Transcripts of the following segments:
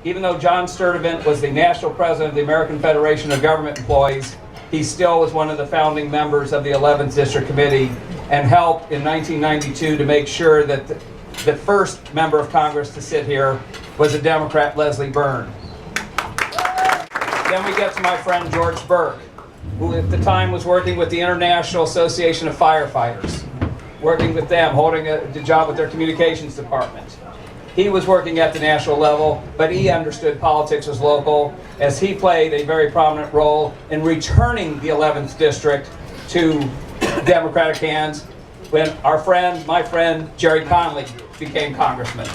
even though John Sturdivant was the national president of the American Federation of Government Employees, he still was one of the founding members of the 11th District Committee and helped in 1992 to make sure that the first member of Congress to sit here was a Democrat, Leslie Byrne. Then we get to my friend George Burke, who at the time was working with the International Association of Firefighters, working with them, holding a job with their communications department. He was working at the national level, but he understood politics was local, as he played a very prominent role in returning the 11th District to Democratic hands when my friend Gerry Connolly became congressman.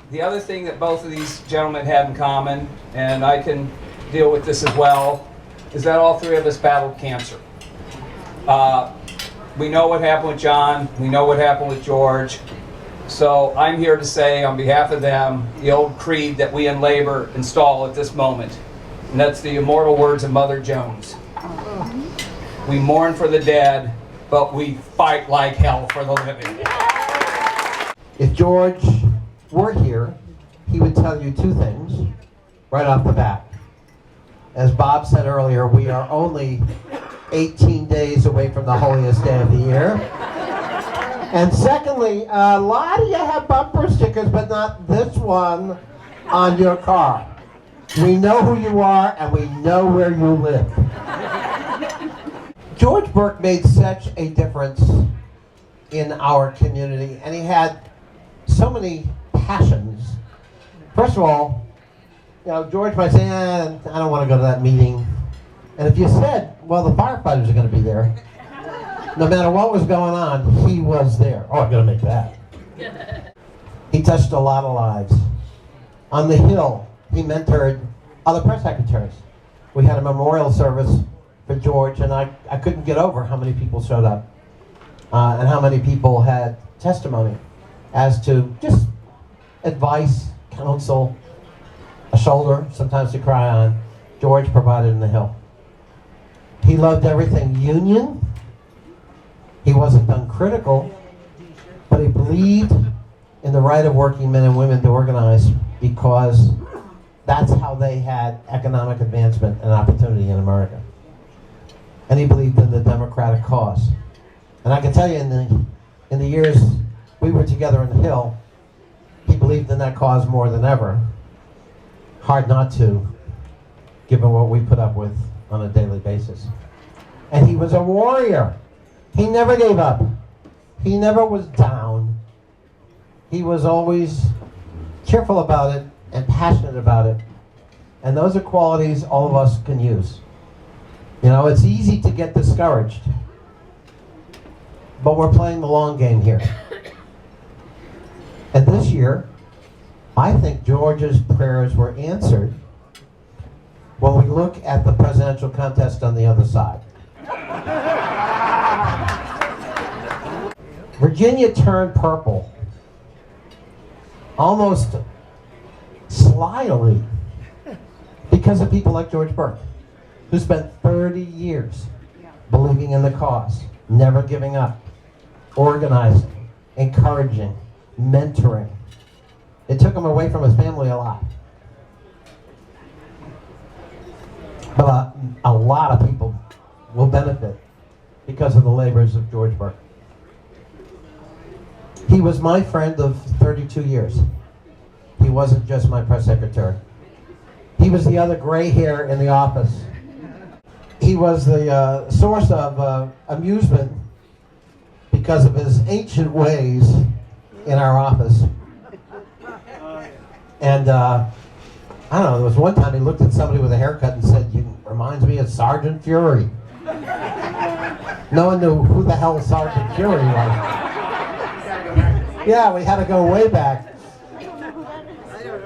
The other thing that both of these gentlemen had in common, and I can deal with this as well, is that all three of us battled cancer. We know what happened with John, we know what happened with George, so I'm here to say on behalf of them the old creed that we in labor install at this moment, and that's the immortal words of Mother Jones. We mourn for the dead, but we fight like hell for the living. If George were here, he would tell you two things right off the bat. As Bob said earlier, we are only 18 days away from the holiest day of the year. And secondly, a lot of you have bumper stickers, but not this one on your car. We know who you are and we know where you live. George Burke made such a difference in our community, and he had so many passions. First of all, George might say, I don't want to go to that meeting. And if you said, well, the firefighters are going to be there, no matter what was going on, he was there. Oh, I'm going to make that. He touched a lot of lives. On the Hill, he mentored other press secretaries. We had a memorial service for George, and I couldn't get over how many people showed up and how many people had testimony as to just advice, counsel, a shoulder sometimes to cry on. George provided in the Hill. He loved everything union. He wasn't uncritical, but he believed in the right of working men and women to organize because that's how they had economic advancement and opportunity in America. And he believed in the democratic cause. And I can tell you in the years we were together in the Hill, he believed in that cause more than ever. Hard not to, given what we put up with on a daily basis. And he was a warrior. He never gave up. He never was down. He was always cheerful about it and passionate about it. And those are qualities all of us can use. It's easy to get discouraged, but we're playing the long game here. And this year, I think George's prayers were answered when we look at the presidential contest on the other side. Virginia turned purple almost slyly because of people like George Burke, who spent 30 years believing in the cause, never giving up, organizing, encouraging, mentoring. It took him away from his family a lot. But a lot of people will benefit because of the labors of George Burke. He was my friend of 32 years. He wasn't just my press secretary. He was the other gray hair in the office. He was the source of amusement because of his ancient ways in our office. And I don't know, there was one time he looked at somebody with a haircut and said, "You reminds me of Sergeant Fury." No one knew who the hell Sergeant Fury was. Yeah, we had to go way back.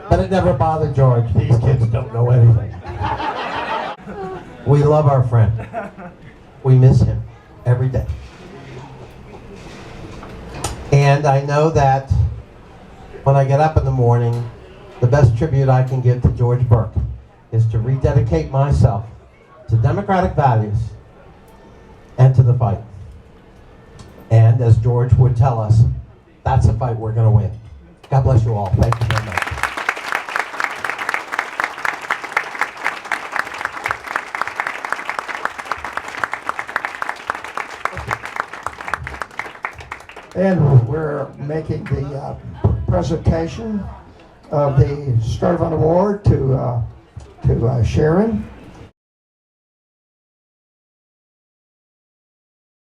But it never bothered George. These kids don't know anything. We love our friend. We miss him every day. And I know that when I get up in the morning, the best tribute I can give to George Burke is to rededicate myself to democratic values and to the fight. And And as George would tell us, that's a fight we're going to win. God bless you all. Thank you very much. And we're making the presentation of the Sturdivant Award to Sharon.